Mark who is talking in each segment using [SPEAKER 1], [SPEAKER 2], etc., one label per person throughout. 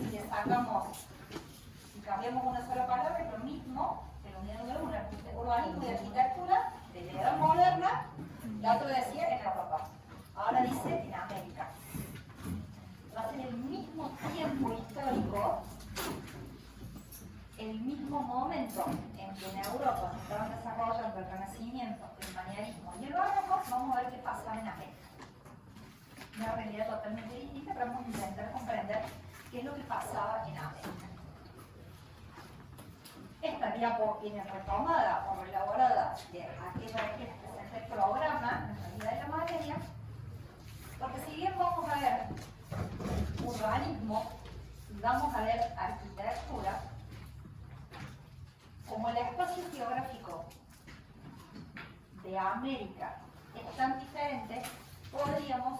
[SPEAKER 1] si le sacamos y cambiamos una sola palabra, es lo mismo que la unidad número 1, urbanismo y arquitectura, de la edad moderna, la otra decía en Europa, ahora dice en América. Entonces, en el mismo tiempo histórico, el mismo momento en que en Europa se estaban desarrollando el Renacimiento, el manierismo y el barroco, vamos a ver qué pasaba en América. Una realidad totalmente distinta, pero vamos a intentar comprender qué es lo que pasaba en América. Esta diapo viene retomada o elaborada de aquella vez que les presenté el programa, en realidad de la materia, porque si bien vamos a ver urbanismo y vamos a ver arquitectura, como el espacio geográfico de América es tan diferente, podríamos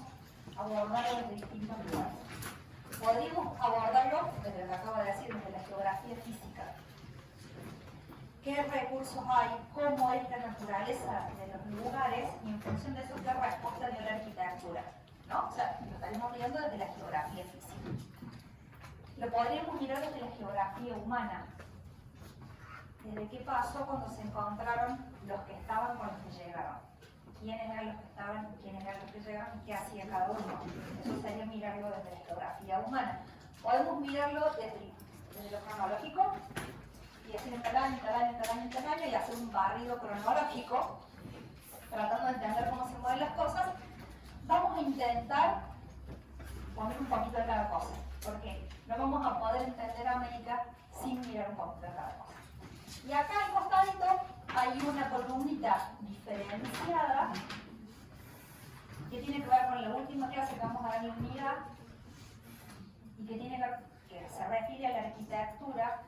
[SPEAKER 1] abordarlo desde distintos lugares. Podríamos abordarlo desde lo que acabo de decir, desde la geografía física. ¿Qué recursos hay? ¿Cómo es la naturaleza de los lugares? Y en función de eso, ¿qué respuesta dio la arquitectura? ¿No? O sea, lo estaremos mirando desde la geografía física. Lo podríamos mirar desde la geografía humana. Desde qué pasó cuando se encontraron los que estaban con los que llegaron. Quiénes eran los que estaban, quiénes eran los que llegaron y qué hacía cada uno. Eso sería mirarlo desde la geografía humana. Podemos mirarlo desde lo cronológico y decir en tal año y hacer un barrido cronológico, tratando de entender cómo se mueven las cosas. Vamos a intentar poner un poquito de cada cosa, porque no vamos a poder entender América sin mirar un poquito de cada cosa. Y acá al costadito hay una columnita diferenciada que tiene que ver con la última clase que vamos a dar en la unidad y que se refiere a la arquitectura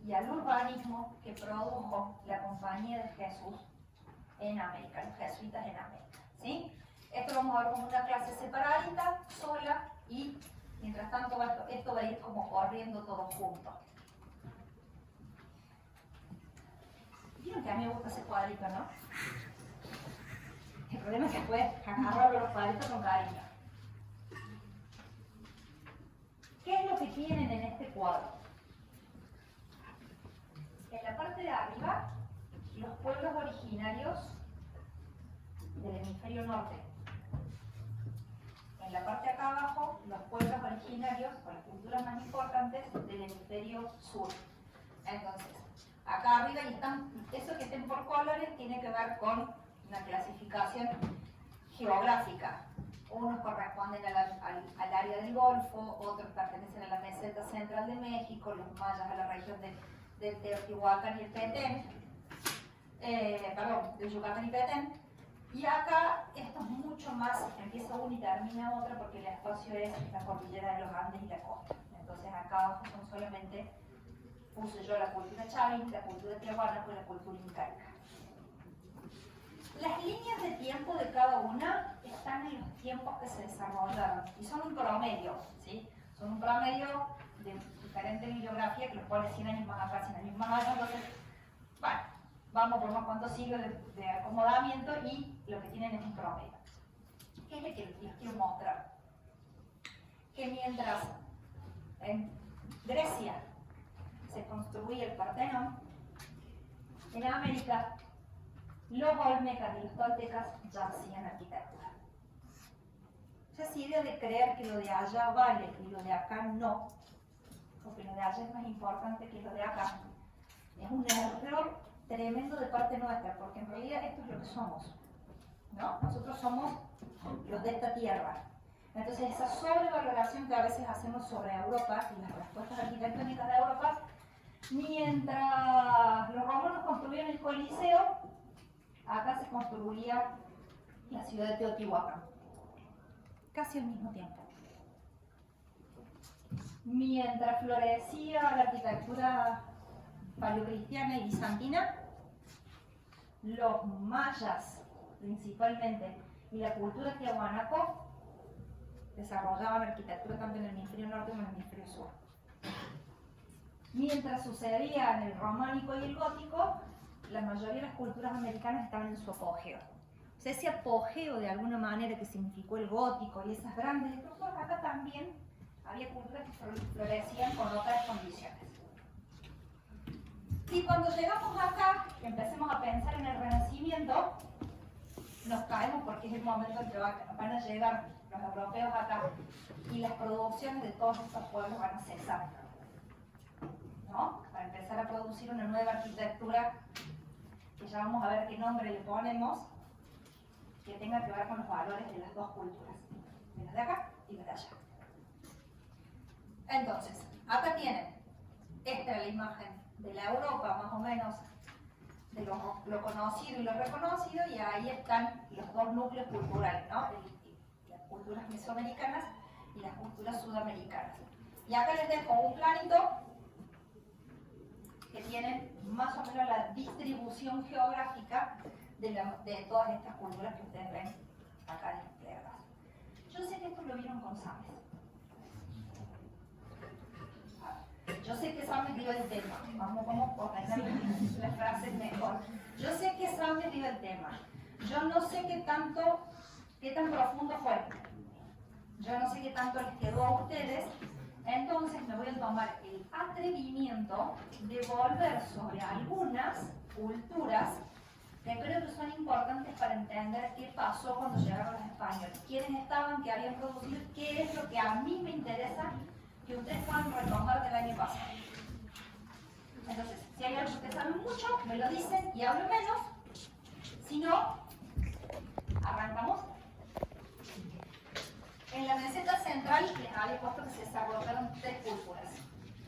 [SPEAKER 1] y al urbanismo que produjo la Compañía de Jesús en América, los jesuitas en América. ¿Sí? Esto lo vamos a ver como una clase separadita, sola, y mientras tanto esto va a ir como corriendo todo junto. Vieron que a mí me gusta ese cuadrito, ¿no? El problema es que después agarrarlo los cuadritos con cariño. ¿Qué es lo que tienen en este cuadro? En la parte de arriba, los pueblos originarios del hemisferio norte. En la parte de acá abajo, los pueblos originarios o las culturas más importantes del hemisferio sur. Entonces, acá arriba y están, eso que estén por colores tiene que ver con una clasificación geográfica. Unos corresponden al área del Golfo, otros pertenecen a la meseta central de México, los mayas a la región del Teotihuacán y el Petén, del Yucatán y Petén. Y acá esto es mucho más, empieza una y termina otra porque el espacio es la cordillera de los Andes y la costa. Entonces acá abajo son solamente, puse yo la cultura chavín, la cultura tiahuanaco y la cultura incaica. Las líneas de tiempo de cada una están en los tiempos que se desarrollaron y son un promedio, ¿sí? Son un promedio de diferente bibliografía que los pone 100 años más atrás, 100 años más allá, entonces, bueno, vamos por unos cuantos siglos de acomodamiento y lo que tienen es un promedio. ¿Qué es lo que les quiero mostrar? Que mientras en Grecia se construía el Partenón, en América los olmecas y los toltecas ya hacían arquitectura. Esa idea de creer que lo de allá vale y lo de acá no, o que lo de allá es más importante que lo de acá, es un error tremendo de parte nuestra, porque en realidad esto es lo que somos, ¿no? Nosotros somos los de esta tierra. Entonces esa sobrevaloración que a veces hacemos sobre Europa y las respuestas arquitectónicas de Europa, mientras los romanos construían el Coliseo, acá se construía la ciudad de Teotihuacán, casi al mismo tiempo. Mientras florecía la arquitectura paleocristiana y bizantina, los mayas principalmente y la cultura tiahuanaco desarrollaban arquitectura tanto en el hemisferio norte como en el hemisferio sur. Mientras sucedía en el románico y el gótico, la mayoría de las culturas americanas estaban en su apogeo. O sea, ese apogeo de alguna manera que significó el gótico y esas grandes estructuras, acá también Había culturas que florecían con otras condiciones. Y cuando llegamos acá, que empecemos a pensar en el Renacimiento, nos caemos porque es el momento en que van a llegar los europeos acá y las producciones de todos estos pueblos van a cesar, ¿no? Para empezar a producir una nueva arquitectura que ya vamos a ver qué nombre le ponemos, que tenga que ver con los valores de las dos culturas, de las de acá y las de allá. Entonces, acá tienen, esta es la imagen de la Europa, más o menos, de lo conocido y lo reconocido, y ahí están los dos núcleos culturales, ¿no? Las culturas mesoamericanas y las culturas sudamericanas. Y acá les dejo un planito que tiene más o menos la distribución geográfica de todas estas culturas que ustedes ven acá desplegadas. Yo sé que esto lo vieron con Sames. Yo sé que Sames dio el tema. Vamos a ordenar las frases mejor. Yo sé que Sames dio el tema. Yo no sé qué tan profundo fue. Yo no sé qué tanto les quedó a ustedes. Entonces me voy a tomar el atrevimiento de volver sobre algunas culturas que creo que son importantes para entender qué pasó cuando llegaron los españoles, quiénes estaban, qué habían producido, qué es lo que a mí me interesa que ustedes puedan retomar del año pasado. Entonces, si hay algo que ustedes saben mucho, me lo dicen y hablo menos. Si no, arrancamos. En la meseta central les había puesto que se desarrollaron tres culturas: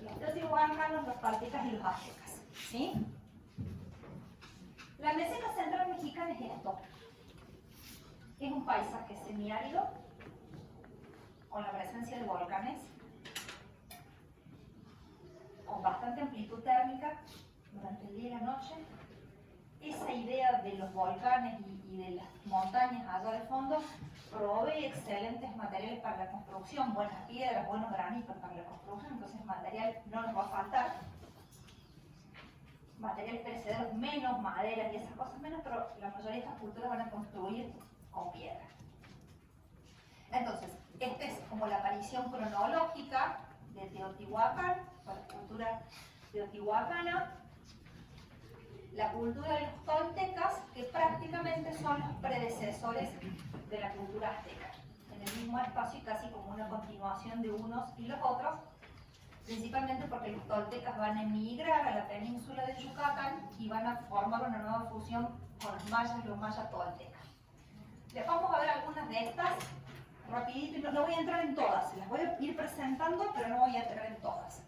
[SPEAKER 1] los teotihuacanos, los paltecas y los aztecas. ¿Sí? La meseta central mexicana es esto. Es un paisaje semiárido, con la presencia de volcanes, con bastante amplitud térmica durante el día y la noche. Esa idea de los volcanes y de las montañas allá de fondo provee excelentes materiales para la construcción, buenas piedras, buenos granitos para la construcción, entonces material no nos va a faltar. Materiales perecederos menos, maderas y esas cosas menos, pero la mayoría de estas culturas van a construir con piedra. Entonces, esta es como la aparición cronológica de Teotihuacán, o la cultura teotihuacana. La cultura de los toltecas, que prácticamente son los predecesores de la cultura azteca, en el mismo espacio y casi como una continuación de unos y los otros, principalmente porque los toltecas van a emigrar a la península de Yucatán y van a formar una nueva fusión con los mayas toltecas. Les vamos a ver algunas de estas rapidito, y no voy a entrar en todas, se las voy a ir presentando, pero no voy a entrar en todas.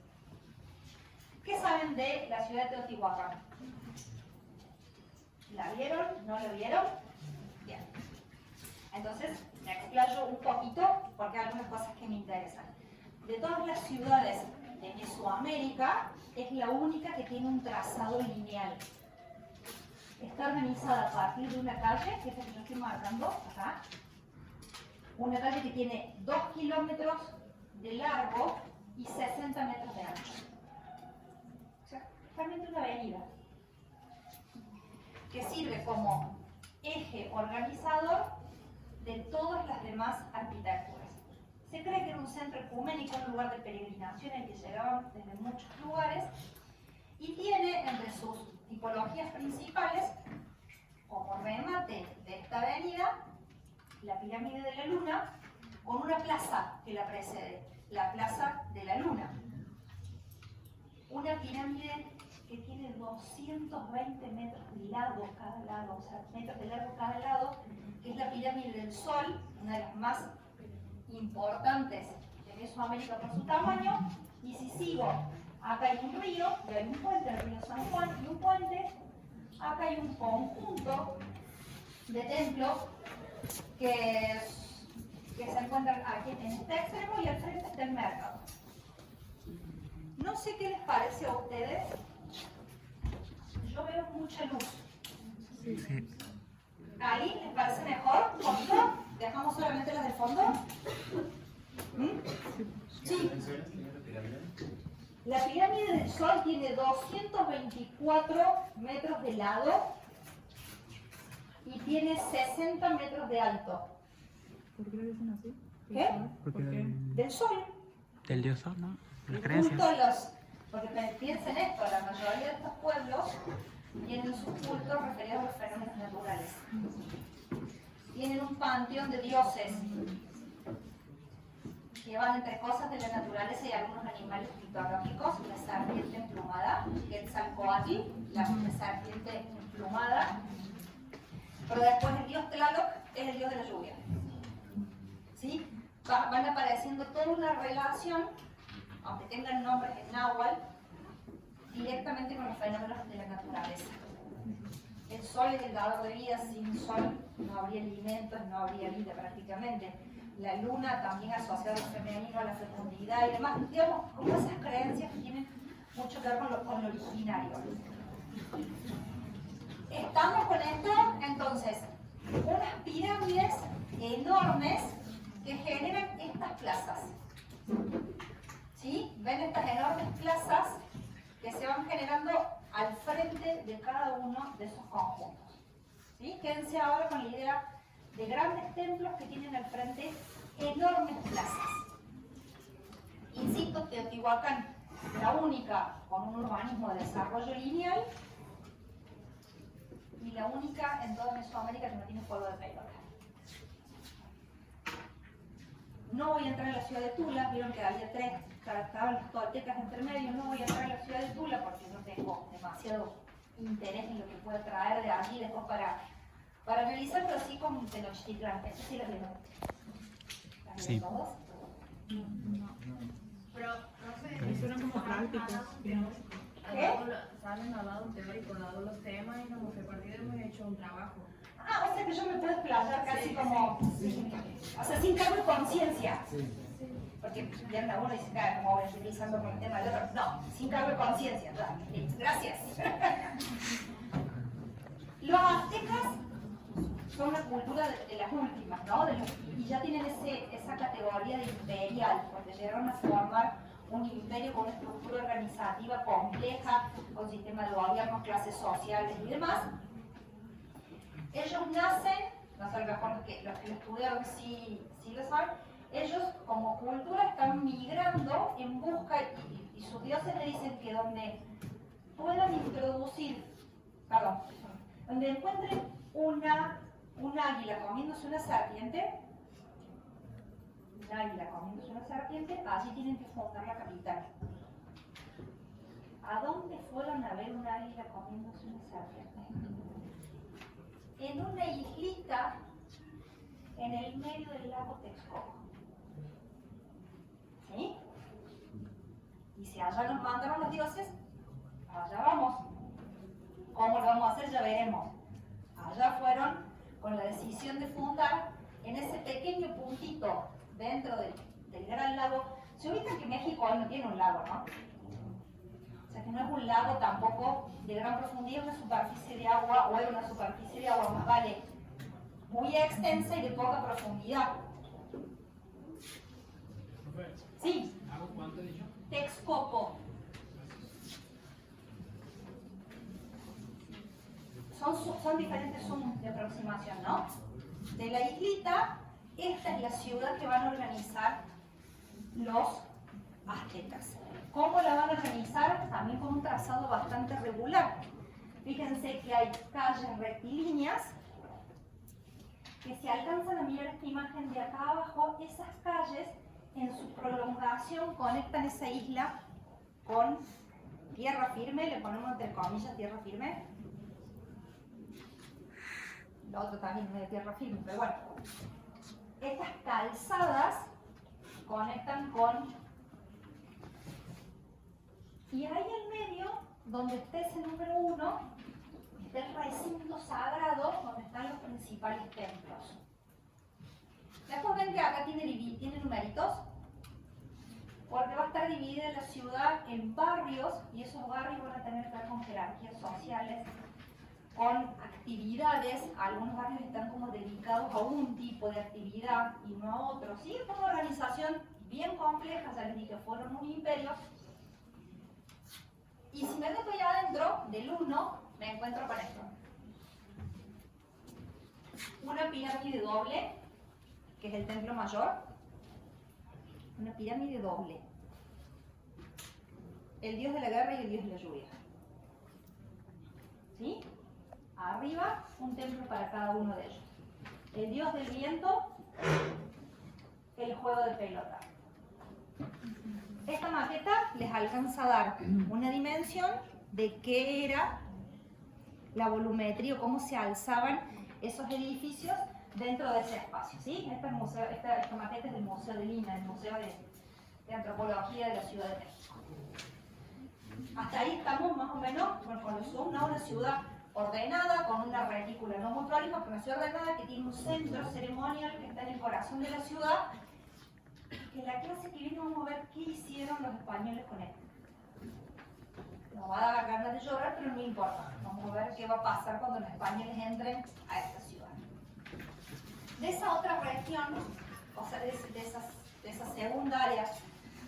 [SPEAKER 1] ¿Qué saben de la ciudad de Teotihuacán? ¿La vieron? ¿No la vieron? Bien. Entonces, me explayo un poquito porque hay algunas cosas que me interesan. De todas las ciudades de Mesoamérica, es la única que tiene un trazado lineal. Está organizada a partir de una calle, que es la que yo estoy marcando acá. Una calle que tiene 2 kilómetros de largo y 60 metros de ancho. O sea, realmente una avenida que sirve como eje organizador de todas las demás arquitecturas. Se cree que era un centro ecuménico, un lugar de peregrinación en el que llegaban desde muchos lugares, y tiene entre sus tipologías principales, como remate de esta avenida, la pirámide de la Luna, con una plaza que la precede, la Plaza de la Luna. Una pirámide que tiene 220 metros de largo cada lado, o sea, metros de largo cada lado, que es la pirámide del Sol, una de las más importantes de Mesoamérica por su tamaño. Y si sigo, acá hay un río, y hay un puente, el río San Juan, y un puente. Acá hay un conjunto de templos que se encuentran aquí en este extremo, y al frente está el mercado. No sé qué les parece a ustedes. Yo veo mucha luz. Sí. ¿Ahí les parece mejor? ¿Un poquito? ¿Dejamos solamente las del fondo? Sí. La pirámide del Sol tiene 224 metros de lado y tiene 60 metros de alto.
[SPEAKER 2] ¿Por qué le dicen así?
[SPEAKER 1] ¿Qué?
[SPEAKER 2] ¿Por qué?
[SPEAKER 1] Del Sol.
[SPEAKER 2] Del dios Sol, ¿no? Las
[SPEAKER 1] El
[SPEAKER 2] creencias.
[SPEAKER 1] culto porque piensen esto, la mayoría de estos pueblos tienen sus cultos referidos a los fenómenos naturales. Tienen un panteón de dioses que van entre cosas de la naturaleza y algunos animales mitológicos, la serpiente emplumada, Quetzalcóatl, la serpiente emplumada, pero después el dios Tlaloc es el dios de la lluvia. ¿Sí? Van apareciendo toda una relación, aunque tengan nombres en náhuatl, directamente con los fenómenos de la naturaleza. El sol es el dador de vida, sin sol no habría alimentos, no habría vida prácticamente. La luna también asociada a lo femenino, a la fecundidad y demás. Digamos, como esas creencias que tienen mucho que ver con lo originario. Estamos con esto, entonces, unas pirámides enormes que generan estas plazas. ¿Sí? ¿Ven estas enormes plazas que se van generando al frente de cada uno de esos conjuntos? ¿Sí? Quédense ahora con la idea de grandes templos que tienen al frente enormes plazas. Insisto, Teotihuacán, la única con un urbanismo de desarrollo lineal y la única en toda Mesoamérica que no tiene fuego de pelota. No voy a entrar en la ciudad de Tula, vieron que había tres, estaban los toltecas entre medio, no voy a entrar en la ciudad de Tula porque no tengo demasiado interés en lo que pueda traer de allí después para analizar, pero sí con Tenochtitlán, eso sí lo vieron.
[SPEAKER 2] Sí.
[SPEAKER 1] ¿Todos?
[SPEAKER 3] Pero, no sé, suenan como prácticos. Salen al lado teórico, dado los temas y como que a partir de hemos hecho un trabajo.
[SPEAKER 1] O sea que yo me puedo explayar casi como, o sea, sin cargo de conciencia. Porque viene uno y dice, claro, como voy utilizando con el tema del otro. No, sin cargo de conciencia. Gracias. Los aztecas son una cultura de las últimas, ¿no? Y ya tienen esa categoría de imperial, porque llegaron a formar un imperio con una estructura organizativa compleja, con sistema de gobierno, clases sociales y demás. Ellos nacen, no sé, mejor que los que lo estudiaron sí lo saben, ellos como cultura están migrando en busca, y sus dioses le dicen que donde puedan introducir, donde encuentren un águila comiéndose una serpiente, allí tienen que fundar la capital. ¿A dónde fueron a ver un águila comiéndose una serpiente? En una islita en el medio del lago Texcoco. ¿Sí? Y si allá nos mandaron los dioses, allá vamos. ¿Cómo lo vamos a hacer? Ya veremos. Allá fueron con la decisión de fundar en ese pequeño puntito dentro del gran lago. Se ubican que México hoy no tiene un lago, ¿no? O sea que no es un lago tampoco de gran profundidad, una superficie de agua, o es una superficie de agua más vale muy extensa y de poca profundidad. Sí.
[SPEAKER 4] ¿Cuánto he dicho?
[SPEAKER 1] Texcoco. Son diferentes zonas de aproximación, ¿no? De la islita, esta es la ciudad que van a organizar los aztecas. ¿Cómo la van a organizar? También con un trazado bastante regular. Fíjense que hay calles rectilíneas que si alcanzan a mirar esta imagen de acá abajo, esas calles en su prolongación conectan esa isla con tierra firme, le ponemos entre comillas tierra firme. Lo otro también es de tierra firme, pero bueno. Estas calzadas conectan con... Y ahí en medio, donde está ese número 1, está el recinto sagrado donde están los principales templos. Después ven que acá tiene numeritos, porque va a estar dividida la ciudad en barrios, y esos barrios van a tener que ver con jerarquías sociales, con actividades. Algunos barrios están como dedicados a un tipo de actividad y no a otro. ¿Sí? Es una organización bien compleja, ya les dije, fueron un imperio. Y si me meto allá adentro del 1, me encuentro con esto. Una pirámide doble, que es el templo mayor. Una pirámide doble. el dios de la guerra y el dios de la lluvia. ¿Sí? Arriba, un templo para cada uno de ellos. El dios del viento, el juego de pelota. Esta maqueta les alcanza a dar una dimensión de qué era la volumetría o cómo se alzaban esos edificios dentro de ese espacio. ¿Sí? Esta maqueta es del Museo de Lima, el Museo de Antropología de la Ciudad de México. Hasta ahí estamos más o menos con los zoom, ¿no? Una ciudad ordenada, con una retícula no muy prolija, pero una ciudad ordenada que tiene un centro ceremonial que está en el corazón de la ciudad. Que en la clase que viene vamos a ver qué hicieron los españoles con esto. Nos va a dar ganas de llorar, pero no importa. Vamos a ver qué va a pasar cuando los españoles entren a esta ciudad. De esa otra región, o sea, de esa segunda área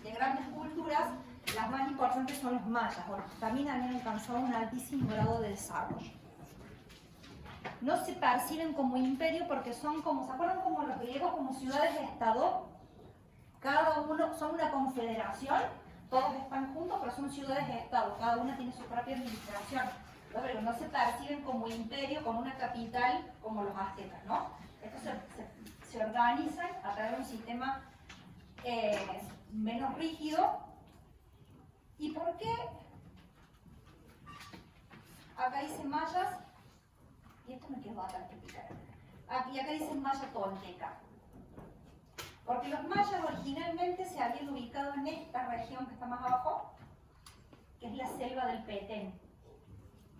[SPEAKER 1] de grandes culturas, las más importantes son los mayas, porque también han alcanzado un altísimo grado de desarrollo. No se perciben como imperio porque son como, ¿se acuerdan como los griegos, como ciudades-estado? Cada uno son una confederación, todos están juntos, pero son ciudades-estado, cada una tiene su propia administración. Pero no se perciben como imperio con una capital como los aztecas, ¿no? Estos se organizan a través de un sistema menos rígido. ¿Y por qué? Acá dice mayas, y esto me quedó acá explicar. Y acá dice maya tolteca. Porque los mayas originalmente se habían ubicado en esta región que está más abajo, que es la selva del Petén,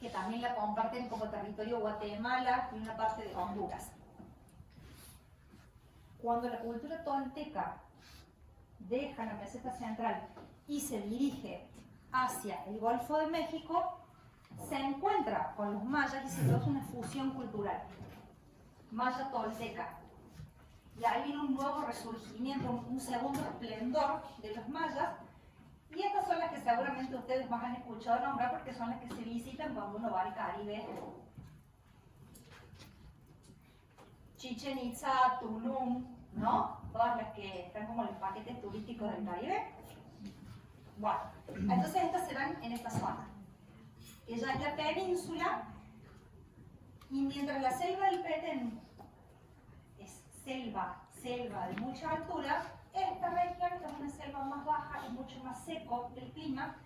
[SPEAKER 1] que también la comparten como territorio Guatemala y una parte de Honduras. Cuando la cultura tolteca deja la meseta central y se dirige hacia el Golfo de México, se encuentra con los mayas y se produce una fusión cultural maya-tolteca. Y ahí viene un nuevo resurgimiento, un segundo esplendor de los mayas, y estas son las que seguramente ustedes más han escuchado nombrar porque son las que se visitan cuando uno va al Caribe. Chichen Itza, Tulum, ¿no? Todas las que están como en los paquetes turísticos del Caribe. Bueno, entonces estas se dan en esta zona. Ella es la península, y mientras la selva del Petén es selva de mucha altura, esta región es una selva más baja, es mucho más seco el clima,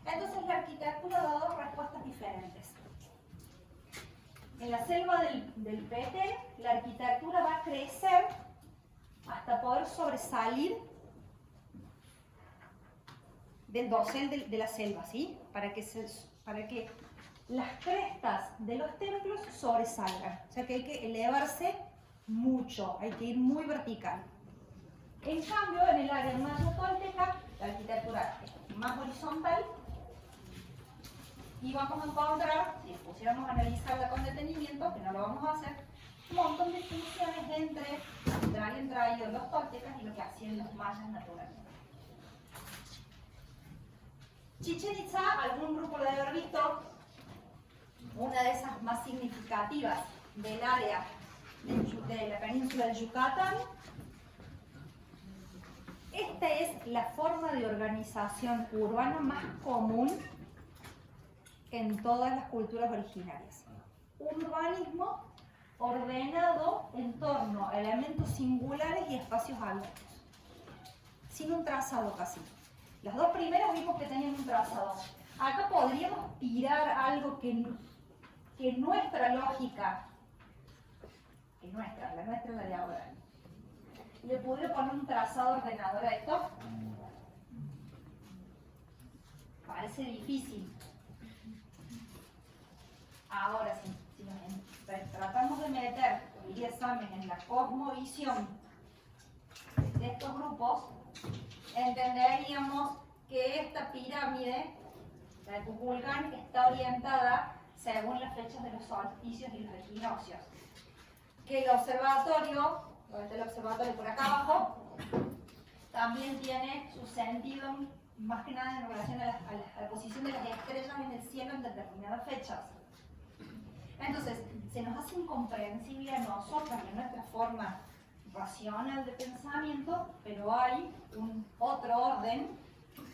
[SPEAKER 1] entonces la arquitectura ha dado respuestas diferentes. En la selva del Petén, la arquitectura va a crecer hasta poder sobresalir del dosel de la selva, ¿sí? Para que las crestas de los templos sobresalgan. O sea que hay que elevarse mucho, hay que ir muy vertical. En cambio, en el área maya-tolteca, la arquitectura es más horizontal, y vamos a encontrar, si pusiéramos a analizarla con detenimiento, que no lo vamos a hacer, un montón de distinciones entre lo que habían traído los toltecas y lo que hacían los mayas naturalmente. Chichen Itza, algún grupo lo debe haber visto, una de esas más significativas del área de la península de Yucatán. Esta es la forma de organización urbana más común en todas las culturas originarias. Un urbanismo ordenado en torno a elementos singulares y espacios abiertos, sin un trazado casi. Las dos primeras vimos que tenían un trazado. Acá podríamos tirar algo que nuestra lógica, la nuestra la de ahora, le pudiera poner un trazado ordenador a esto. Parece difícil. Ahora, si tratamos de meter, como diría Samen, en la cosmovisión de estos grupos, entenderíamos que esta pirámide, la de Kukulcán, está orientada según las fechas de los solsticios y los equinoccios. Que el observatorio, donde está el observatorio por acá abajo, también tiene su sentido más que nada en relación a la posición de las estrellas en el cielo en determinadas fechas. Entonces, se nos hace incomprensible a nosotros y a nuestra forma racional de pensamiento, pero hay otro orden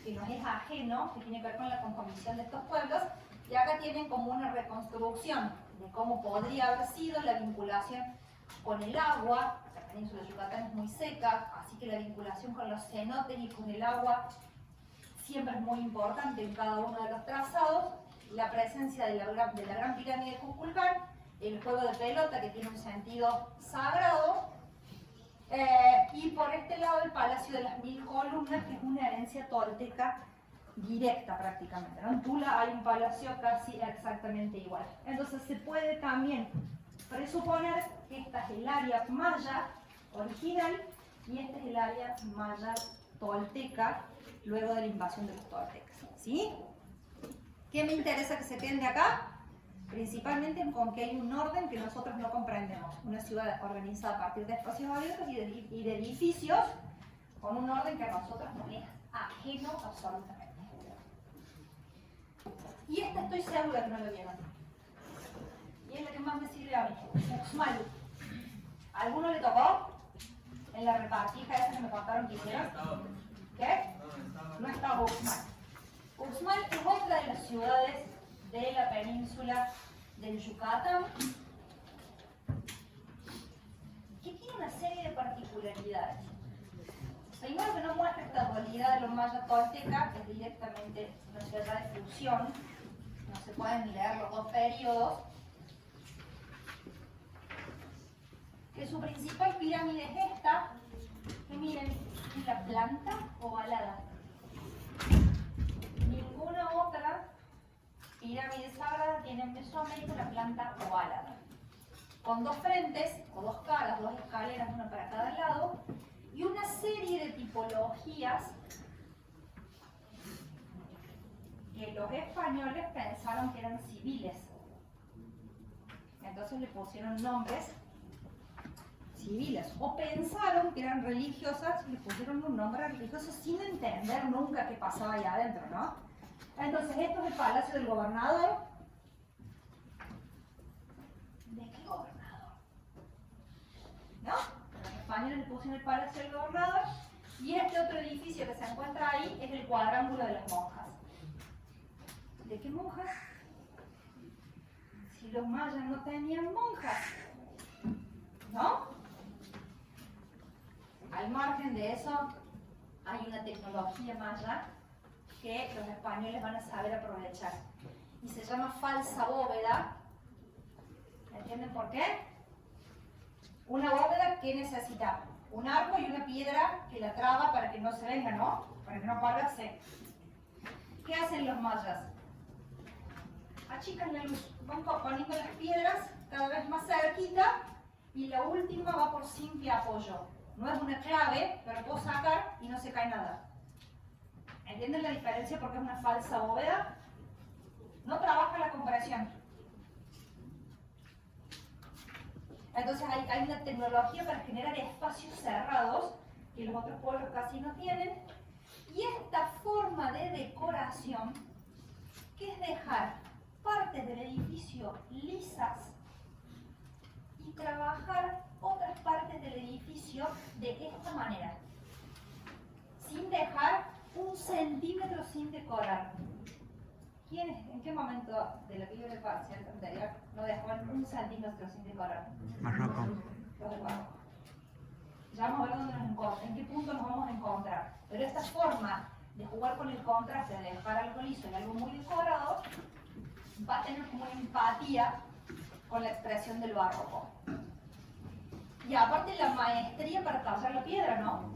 [SPEAKER 1] que nos es ajeno, que tiene que ver con la composición de estos pueblos, y acá tienen como una reconstrucción de cómo podría haber sido la vinculación con el agua. La península de Yucatán es muy seca, así que la vinculación con los cenotes y con el agua siempre es muy importante en cada uno de los trazados. La presencia de la gran pirámide de Kukulcán, el juego de pelota que tiene un sentido sagrado, y por este lado el Palacio de las Mil Columnas, que es una herencia tolteca directa prácticamente, ¿no? En Tula hay un palacio casi exactamente igual. Entonces se puede también presuponer que esta es el área maya original y este es el área maya tolteca luego de la invasión de los toltecas, ¿sí? ¿Qué me interesa que se queden de acá? Principalmente con que hay un orden que nosotros no comprendemos. Una ciudad organizada a partir de espacios abiertos y de edificios con un orden que a nosotros nos es ajeno absolutamente. Y esta estoy segura que no lo vieron. Y es la que más me sirve a mí. Uxmal. ¿A alguno le tocó? En la repartija esa que me contaron que hicieron. ¿Qué? No estaba Uxmal. Uxmal es otra de las ciudades de la península del Yucatán, que tiene una serie de particularidades. Primero, que no muestra esta dualidad de los mayas toltecas, que es directamente una ciudad de fusión, no se pueden leer los dos periodos, que su principal pirámide es esta, que miren, es la planta ovalada. Ninguna otra pirámide sagrada tiene en Mesoamérica la planta ovalada, con dos frentes, o dos caras, dos escaleras, una para cada lado, y una serie de tipologías que los españoles pensaron que eran civiles. Entonces le pusieron nombres civiles, o pensaron que eran religiosas y le pusieron un nombre religioso sin entender nunca qué pasaba ahí adentro, ¿no? Entonces esto es el Palacio del Gobernador. ¿De qué gobernador? ¿No? Los españoles le pusieron el Palacio del Gobernador, y este otro edificio que se encuentra ahí es el Cuadrángulo de las Monjas. ¿De qué monjas? Si los mayas no tenían monjas, ¿no? Al margen de eso, hay una tecnología maya que los españoles van a saber aprovechar. Y se llama falsa bóveda. ¿Entienden por qué? Una bóveda que necesita un arco y una piedra que la traba para que no se venga, ¿no? Para que no colapse. ¿Qué hacen los mayas? Achican la luz, van poniendo las piedras cada vez más cerquita, y la última va por simple apoyo. No es una clave, pero puedo sacar y no se cae nada. ¿Entienden la diferencia porque es una falsa bóveda? No trabaja la compresión. Entonces hay una tecnología para generar espacios cerrados que los otros pueblos casi no tienen. Y esta forma de decoración, que es dejar partes del edificio lisas y trabajar otras partes del edificio de esta manera, sin dejar un centímetro sin decorar. ¿Quiénes, en qué momento de la película parcial anterior no dejaban un centímetro sin decorar?
[SPEAKER 2] Marroco.
[SPEAKER 1] Los de Marruecos. Ya vamos a ver dónde nos encontramos, en qué punto nos vamos a encontrar. Pero esta forma de jugar con el contraste, de dejar algo liso y algo muy decorado, va a tener como una empatía con la expresión del barroco. Y aparte la maestría para tallar la piedra, ¿no?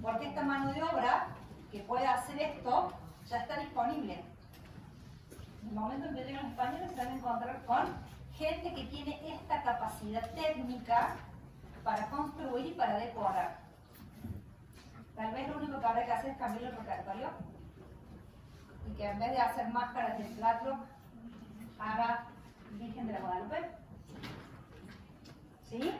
[SPEAKER 1] Porque esta mano de obra que puede hacer esto ya está disponible. En el momento en que lleguen los españoles se van a encontrar con gente que tiene esta capacidad técnica para construir y para decorar. Tal vez lo único que habrá que hacer es cambiar el repertorio y que en vez de hacer máscaras de Tlaloc haga Virgen de la Guadalupe. ¿Sí?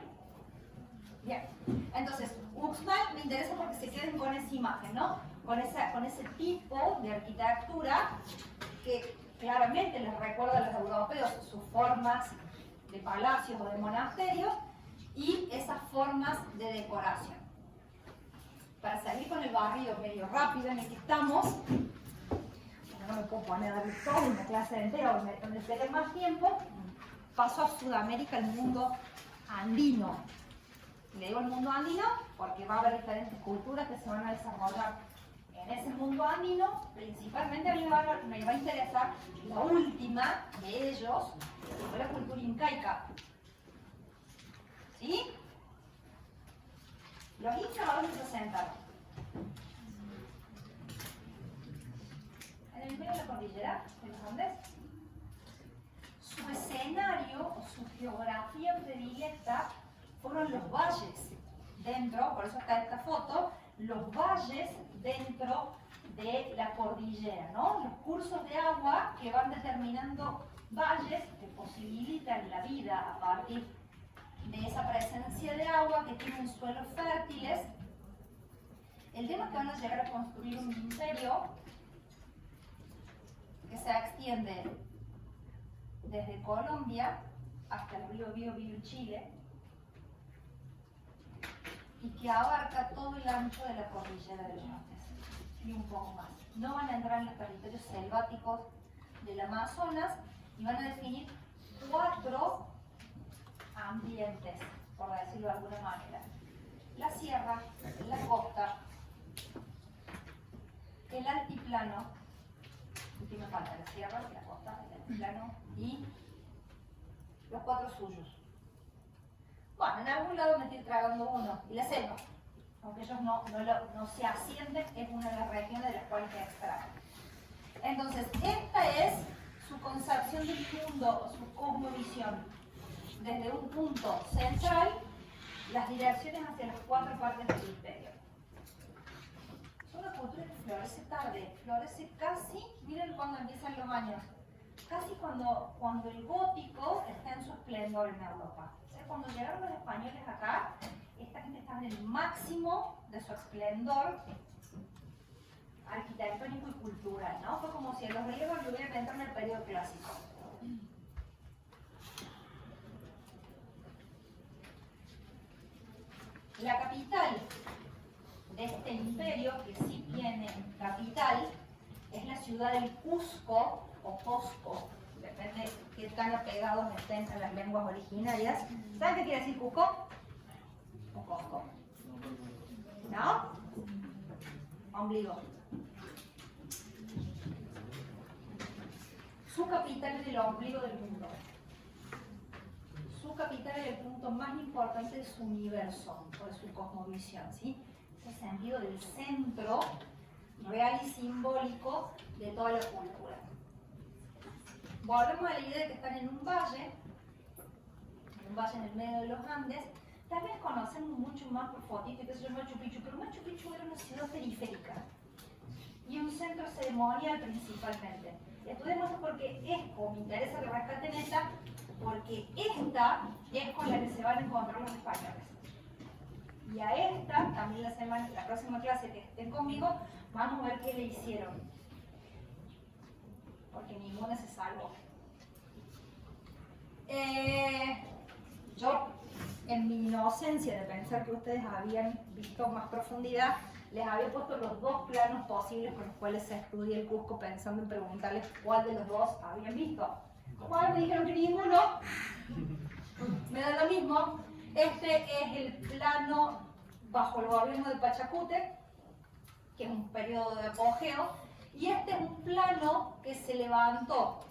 [SPEAKER 1] Bien. Entonces, Uxmal me interesa porque se queden con esa imagen, ¿no? Con ese tipo de arquitectura que claramente les recuerda a los europeos sus formas de palacios o de monasterios y esas formas de decoración. Para seguir con el barrido medio rápido en el que estamos, no me puedo poner a darle toda una clase entera donde tenga más tiempo, paso a Sudamérica, el mundo andino. Le digo el mundo andino porque va a haber diferentes culturas que se van a desarrollar en ese mundo andino. Principalmente a mí me va a interesar la última de ellos, que fue la cultura incaica. ¿Sí? Los incas a dónde se asentaron. En el medio de la cordillera de los Andes. Su escenario o su geografía predilecta fueron los valles dentro, por eso está esta foto, los valles dentro de la cordillera, ¿no? Los cursos de agua que van determinando valles que posibilitan la vida a partir de esa presencia de agua que tienen suelos fértiles. El tema es que van a llegar a construir un imperio que se extiende desde Colombia hasta el río Biobío en Chile y que abarca todo el ancho de la cordillera de los Andes y un poco más. No van a entrar en los territorios selváticos del Amazonas y van a definir 4 ambientes, por decirlo de alguna manera. La sierra, la costa, el altiplano, aquí me falta la sierra, la costa, el altiplano y los 4 suyos. Bueno, en algún lado me estoy tragando uno, y la selva, aunque ellos no se ascienden, es una de las regiones de las cuales se extraen. Entonces, esta es su concepción del mundo, o su cosmovisión. Desde un punto central, las direcciones hacia las 4 partes del imperio. Es una cultura que florece tarde, florece casi, miren cuando empiezan los años, casi cuando el gótico está en su esplendor en Europa. O sea, cuando llegaron los españoles acá, esta gente estaba en el máximo de su esplendor arquitectónico y cultural, ¿no? Fue como si a los griegos lo hubieran entrado en el periodo clásico. La capital de este imperio, que sí tiene capital, es la ciudad del Cusco o Cosco, depende de qué tan apegados estén a las lenguas originarias. ¿Saben qué quiere decir Cusco? O Cosco. ¿No? Ombligo. Su capital es el ombligo del mundo. Su capital es el punto más importante de su universo, o de su cosmovisión, ¿sí? Ese sentido del centro real y simbólico de toda la cultura. Volvemos a la idea de que están en un valle en el medio de los Andes. Tal vez conocemos mucho más por fotitos que se llama Machu Picchu, pero Machu Picchu era una ciudad periférica y un centro ceremonial principalmente. Estudiemos esto porque me interesa que rescaten esta, porque esta es con la que se van a encontrar los españoles. Y a esta, también la próxima clase que estén conmigo, vamos a ver qué le hicieron. Porque ninguna se salvó. Yo, en mi inocencia de pensar que ustedes habían visto más profundidad, les había puesto los 2 planos posibles con los cuales se estudia el Cusco, pensando en preguntarles cuál de los 2 habían visto. ¿Cuál? Me dijeron que ninguno. Me da lo mismo. Este es el plano bajo el gobierno de Pachacútec, que es un periodo de apogeo, y este es un plano que se levantó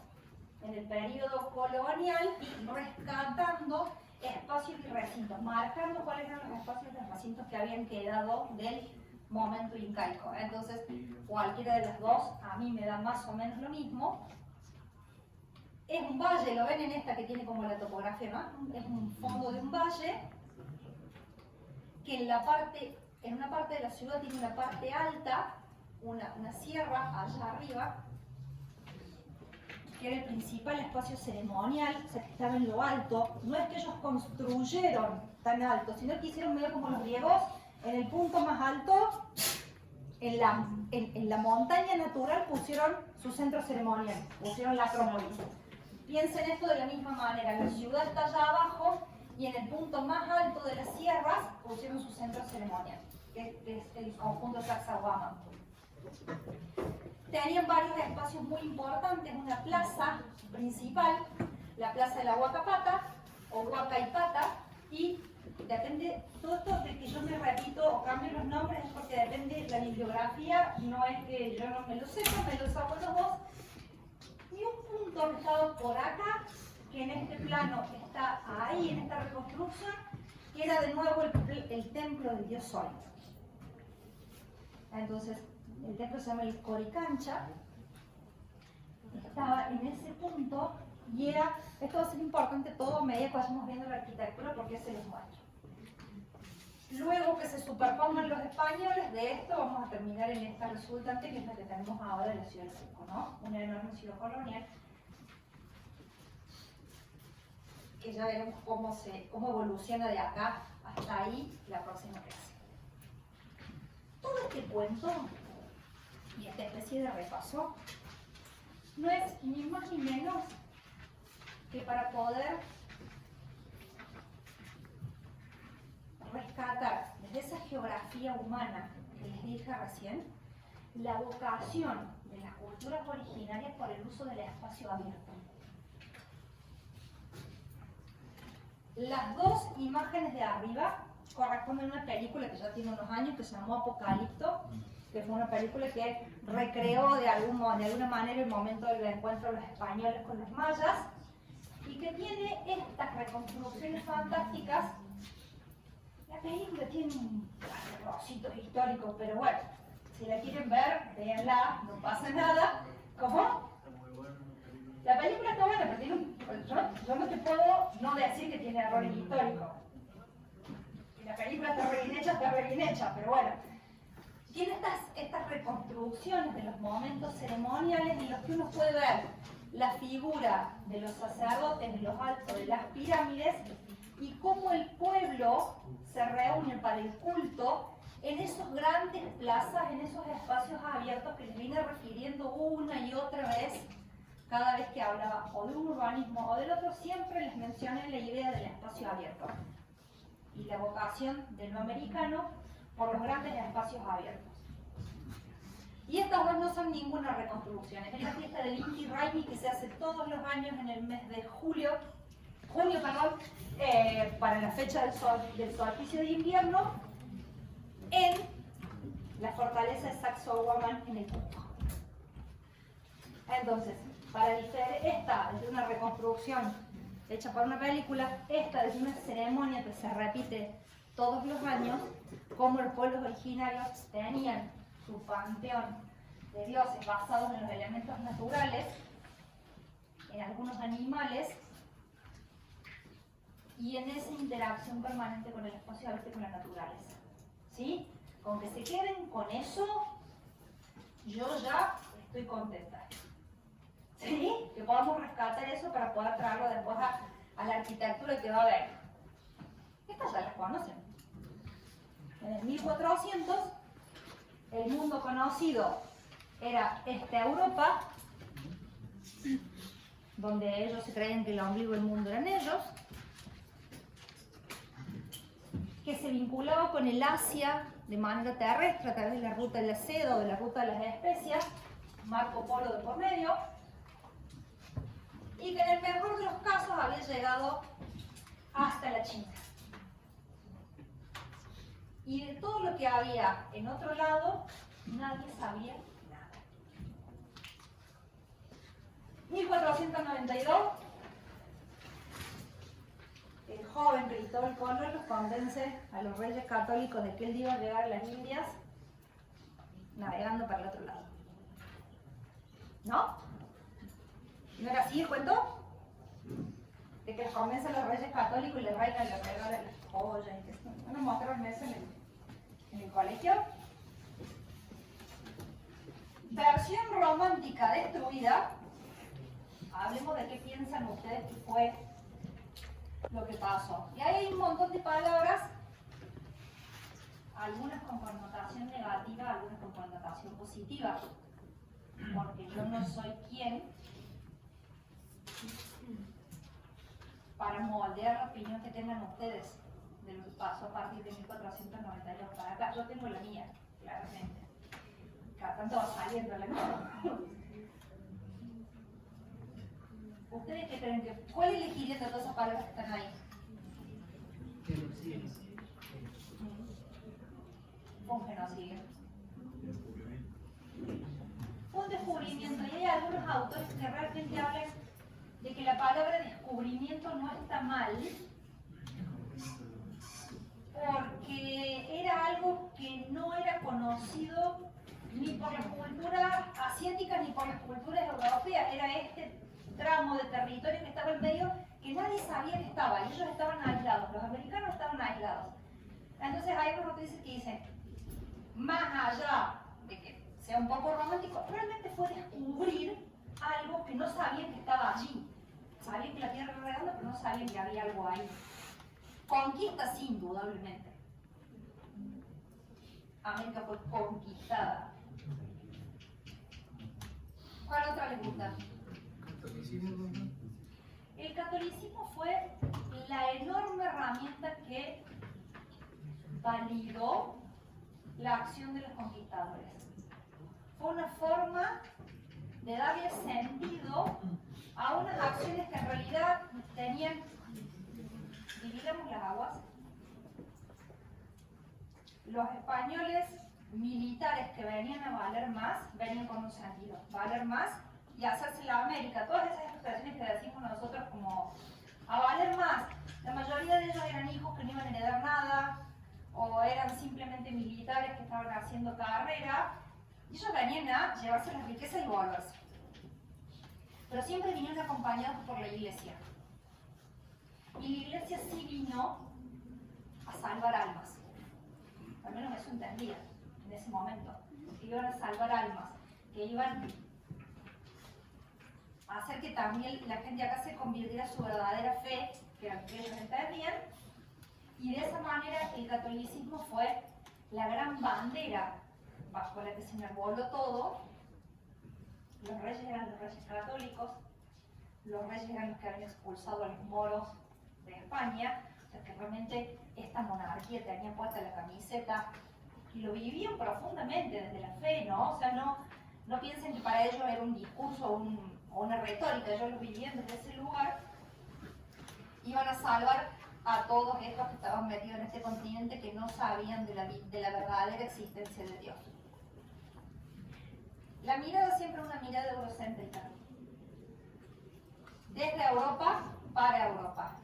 [SPEAKER 1] en el periodo colonial, rescatando espacios y recintos, marcando cuáles eran los espacios y recintos que habían quedado del momento incaico. Entonces, cualquiera de las 2 a mí me da más o menos lo mismo. Es un valle, lo ven en esta que tiene como la topografía, ¿no? Es un fondo de un valle que en una parte de la ciudad tiene una parte alta, una sierra allá arriba, que era el principal espacio ceremonial, o sea que estaba en lo alto. No es que ellos construyeron tan alto, sino que hicieron medio como los griegos, en el punto más alto, en la montaña natural pusieron su centro ceremonial, pusieron la Acrópolis. Piensen esto de la misma manera, la ciudad está allá abajo y en el punto más alto de las sierras pusieron su centro ceremonial. que es el conjunto Sacsayhuaman. Tenían varios espacios muy importantes, una plaza principal, la plaza de la Huacapata o Huacaipata, y depende, todo esto de que yo me repito o cambio los nombres es porque depende de la bibliografía, no es que yo no me lo sepa, me lo saco los dos. Y un punto ubicado por acá, que en este plano está ahí, en esta reconstrucción, que era de nuevo el templo del dios Sol. Entonces, el templo se llama el Coricancha, estaba en ese punto y era, esto va a ser importante todo a medida que vayamos viendo la arquitectura porque se los muestro. Luego que se superpongan los españoles, de esto vamos a terminar en esta resultante que es la que tenemos ahora en la ciudad de Cusco, ¿no? Una enorme ciudad colonial. Que ya veremos cómo evoluciona de acá hasta ahí la próxima clase. Todo este cuento y esta especie de repaso no es ni más ni menos que para poder rescatar desde esa geografía humana que les dije recién la vocación de las culturas originarias por el uso del espacio abierto. Las dos imágenes de arriba corresponden a una película que ya tiene unos años que se llamó Apocalipto, que fue una película que recreó de alguna manera el momento del encuentro de los españoles con los mayas y que tiene estas reconstrucciones fantásticas. La película tiene un trocitos históricos, pero bueno, si la quieren ver, véanla, no pasa nada. ¿Cómo? La película está buena, pero tiene yo no te puedo no decir que tiene errores históricos. Y la película está re bien hecha, pero bueno. Tiene estas reconstrucciones de los momentos ceremoniales en los que uno puede ver la figura de los sacerdotes en los altos de las pirámides y cómo el pueblo se reúne para el culto en esos grandes plazas, en esos espacios abiertos que les vine refiriendo una y otra vez. Cada vez que hablaba o de un urbanismo o del otro, siempre les mencioné la idea del espacio abierto y la vocación del no americano por los grandes espacios abiertos. Y estas dos no son ninguna reconstrucción, es la fiesta del Inti Raymi que se hace todos los años en el mes de junio, para la fecha del solsticio de invierno, en la fortaleza de Sacsayhuaman en el Cusco. Entonces, para diferenciar esta desde una reconstrucción hecha para una película, esta desde una ceremonia que se repite todos los años, como los pueblos originarios tenían su panteón de dioses basados en los elementos naturales, en algunos animales, y en esa interacción permanente con el espacio abierto y con la naturaleza. ¿Sí? Con que se queden con eso, yo ya estoy contenta. ¿Sí? Que podamos rescatar eso para poder traerlo después a la arquitectura que va a haber. Estas ya las conocen. En el 1400, el mundo conocido era esta Europa, donde ellos se creían que el ombligo del mundo eran ellos, que se vinculaba con el Asia de manera terrestre a través de la ruta de la seda o de la ruta de las especias, Marco Polo de por medio, y que en el mejor de los casos había llegado hasta la China. Y de todo lo que había en otro lado, nadie sabía nada. 1492, el joven Cristóbal Colón los convence a los reyes católicos de que él iba a llegar a las Indias navegando para el otro lado. ¿No? ¿No era así el cuento? De que los convence a los reyes católicos y les regalan las joyas y que no nos mostraron eso en el colegio. Versión romántica destruida. Hablemos de qué piensan ustedes que fue lo que pasó. Y ahí hay un montón de palabras, algunas con connotación negativa, algunas con connotación positiva, porque yo no soy quien para moldear la opinión que tengan ustedes pasó a partir de 1492 para acá. Yo tengo la mía, claramente. Cada tanto va saliendo la mía. ¿Ustedes qué creen? ¿Cuál elegirían de todas esas palabras que están ahí? Fue un genocidio. Fue un descubrimiento. Y hay algunos autores que realmente hablan de que la palabra descubrimiento no está mal, porque era algo que no era conocido ni por las culturas asiáticas ni por las culturas europeas. Era este tramo de territorio que estaba en medio que nadie sabía que estaba, y ellos estaban aislados, los americanos estaban aislados. Entonces hay unos noticias que dicen, más allá de que sea un poco romántico, realmente fue descubrir algo que no sabían que estaba allí. Sabían que la Tierra era redonda, pero no sabían que había algo ahí. Conquista, sí, indudablemente. América fue conquistada. ¿Cuál otra les gusta? El catolicismo fue la enorme herramienta que validó la acción de los conquistadores. Fue una forma de darle sentido a unas acciones que en realidad tenían, dividamos las aguas, los españoles militares que venían a valer más, venían con un sentido, valer más y hacerse la América. Todas esas expresiones que decimos nosotros como a valer más, la mayoría de ellos eran hijos que no iban a heredar nada, o eran simplemente militares que estaban haciendo carrera, y ellos venían a llevarse las riquezas y volverse. Pero siempre vinieron acompañados por la iglesia. Y la iglesia sí vino a salvar almas. Al menos eso entendía en ese momento. Que iban a salvar almas, que iban a hacer que también la gente acá se convirtiera en su verdadera fe, que era lo que ellos entendían. Y de esa manera el catolicismo fue la gran bandera bajo la que se enarboló todo. Los reyes eran los reyes católicos, los reyes eran los que habían expulsado a los moros de España, o sea que realmente esta monarquía tenía puesta la camiseta y lo vivían profundamente desde la fe, ¿no? O sea, no piensen que para ellos era un discurso o una retórica, ellos lo vivían desde ese lugar. Iban a salvar a todos estos que estaban metidos en este continente que no sabían de la verdadera existencia de Dios. La mirada siempre es una mirada eurocéntrica. Desde Europa para Europa.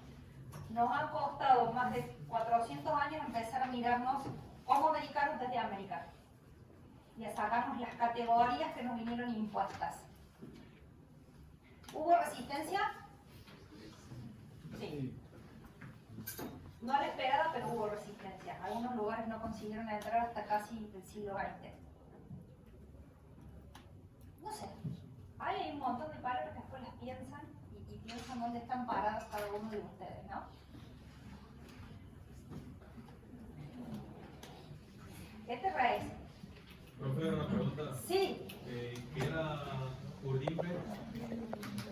[SPEAKER 1] Nos ha costado más de 400 años empezar a mirarnos como americanos desde América y a sacarnos las categorías que nos vinieron impuestas. ¿Hubo resistencia? Sí. No a la esperada, pero hubo resistencia. Algunos lugares no consiguieron entrar hasta casi el siglo XX. No sé, hay un montón de palabras que después las piensan y piensan dónde están parados cada uno de ustedes, ¿no? ¿Qué te reís?
[SPEAKER 4] Profe, una pregunta.
[SPEAKER 1] Sí.
[SPEAKER 4] ¿Qué era urdimbre?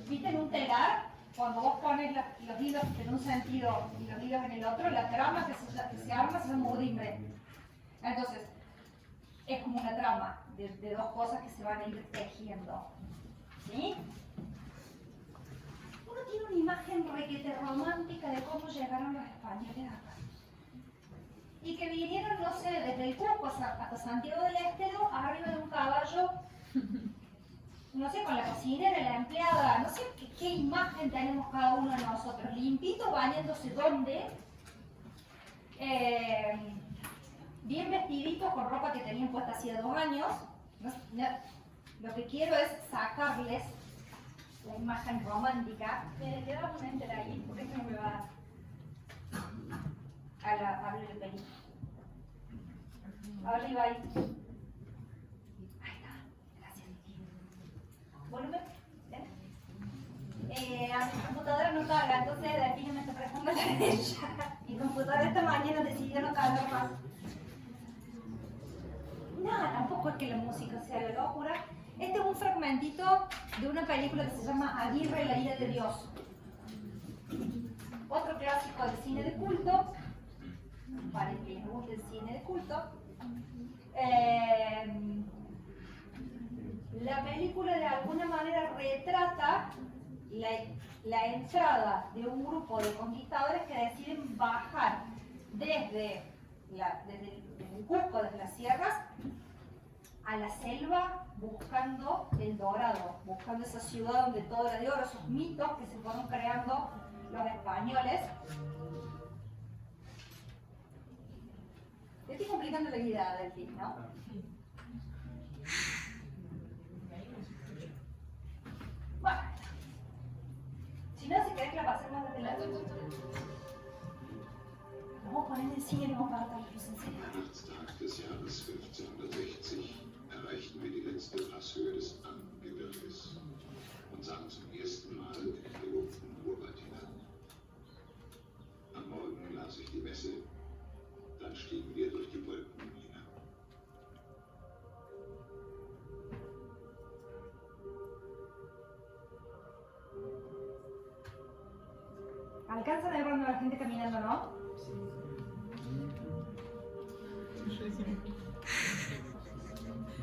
[SPEAKER 1] ¿Viste en un telar? Cuando vos pones los hilos en un sentido y los hilos en el otro, la trama que se arma se llama urdimbre. Entonces, es como una trama de dos cosas que se van a ir tejiendo. ¿Sí? Uno tiene una imagen requete romántica de cómo llegaron los españoles acá. Y que vinieron, no sé, desde el Cusco hasta Santiago del Estero, arriba de un caballo, no sé, con la cocinera, la empleada, no sé qué imagen tenemos cada uno de nosotros. Limpito, bañándose ¿dónde? Bien vestiditos, con ropa que tenían puesta hacía 2 años. Lo que quiero es sacarles la imagen romántica. Le damos una entera ahí, porque esto no me va a abrir el pelito. Arriba ahí. Ahí está, gracias. Volumen. Mi computadora no carga, entonces aquí no me está prestando la de ella. Mi computadora esta mañana decidió no cargar más. Nada, tampoco es que la música sea de locura. Este es un fragmentito de una película que se llama Aguirre, la ira de Dios. Otro clásico del cine de culto. para el que les guste el cine de culto. La película de alguna manera retrata la entrada de un grupo de conquistadores que deciden bajar desde el Cusco, desde las sierras, a la selva buscando el dorado, buscando esa ciudad donde todo era de oro, esos mitos que se fueron creando los españoles. Te estoy complicando la vida del film, ¿no? Bueno, si no, si querés que la pasemos desde la... Vamos a poner en cine y vamos a parar los en serio.
[SPEAKER 5] Weihnachtstag des Jahres 1560 erreichten wir die letzte Passhöhe des Andengebirges und sahen zum ersten Mal den gelobten Urwald hinan. Am Morgen las ich die Messe, dann stiegen wir durch die Wolken hinab.
[SPEAKER 1] ¿Alcanzan a ver cuando la gente caminando, no?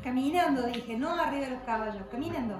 [SPEAKER 1] Caminando, dije, no arriba de los caballos, caminando.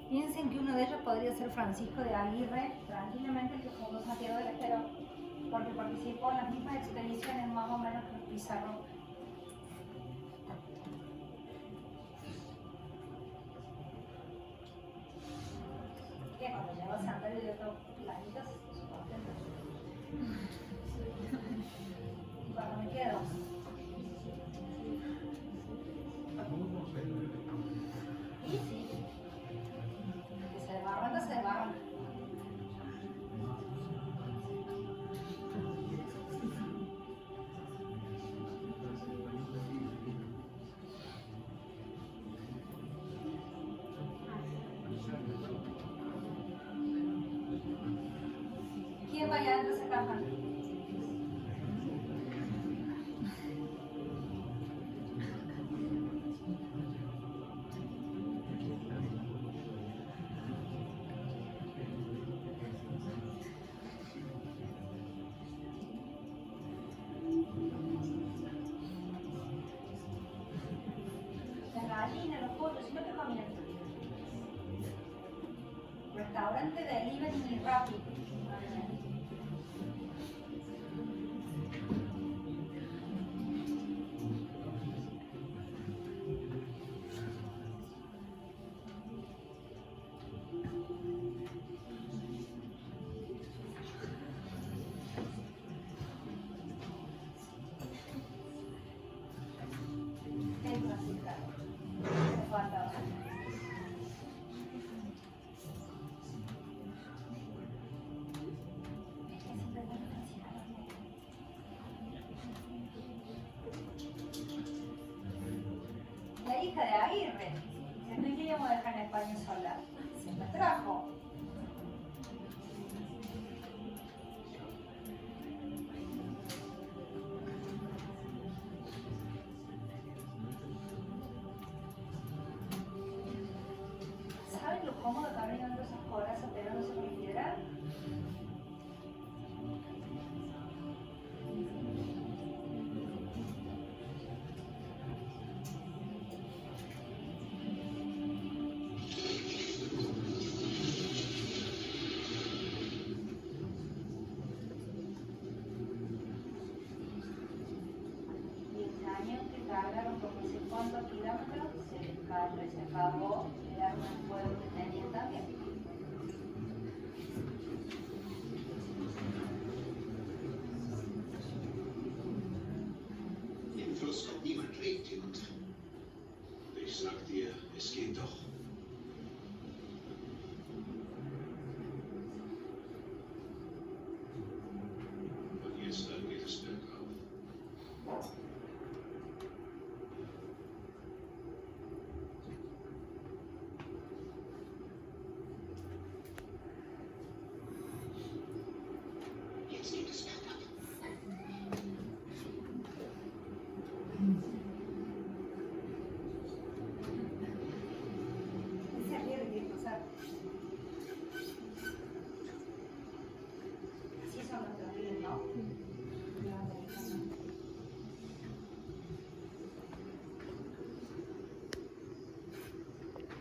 [SPEAKER 1] Piensen que uno de ellos podría ser Francisco de Aguirre, tranquilamente el que fundó Santiago del Estero, porque participó en las mismas expediciones más o menos que Pizarro. Que cuando llegó a Santiago de otro planeta se puso contento. Y cuando me quedo. Y sí. Se desbarran. ¿Quién va allá dentro de esa caja? Los pollos, sino que caminan. Restaurante delivery y Rappi. La hija de Aguirre, que no queríamos dejar en España sola, se la trajo. ¿Saben lo cómodo caminando esas corazas pegándose por piedra? favor de darme el fuego que tenían también.
[SPEAKER 5] Im Fluss kommt niemand lebend hinunter. Ich sag dir, es geht doch. Und jetzt dann geht es bergauf. Jetzt geht es bergab.
[SPEAKER 1] Ese arriba que pasar.